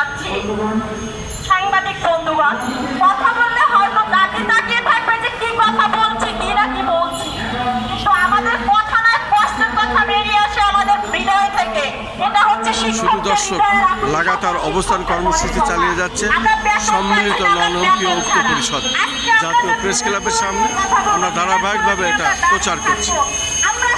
যাচ্ছি। সাংবাদিক বন্ধুগণ, কথা বললে হয়তো তাকিয়ে তাকিয়ে থাকবে যে কি কথা বলছি, কি না কি বলছি, কিন্তু আমাদের কথা নয়, কষ্টের কথা বেরিয়ে আসে আমাদের হৃদয় থেকে। এটা হচ্ছে শুধু শিক্ষকদের দর্শক, হৃদয়ের আকুতি। লাগাতার অবস্থান কর্মসূচি চালিয়ে যাচ্ছে সম্মিলিত নন-ঐক্য ঐক্য পরিষদ জাতীয় প্রেস ক্লাবের সামনে। আমরা ধারাবাহিকভাবে এটা প্রচার করছি। আমরা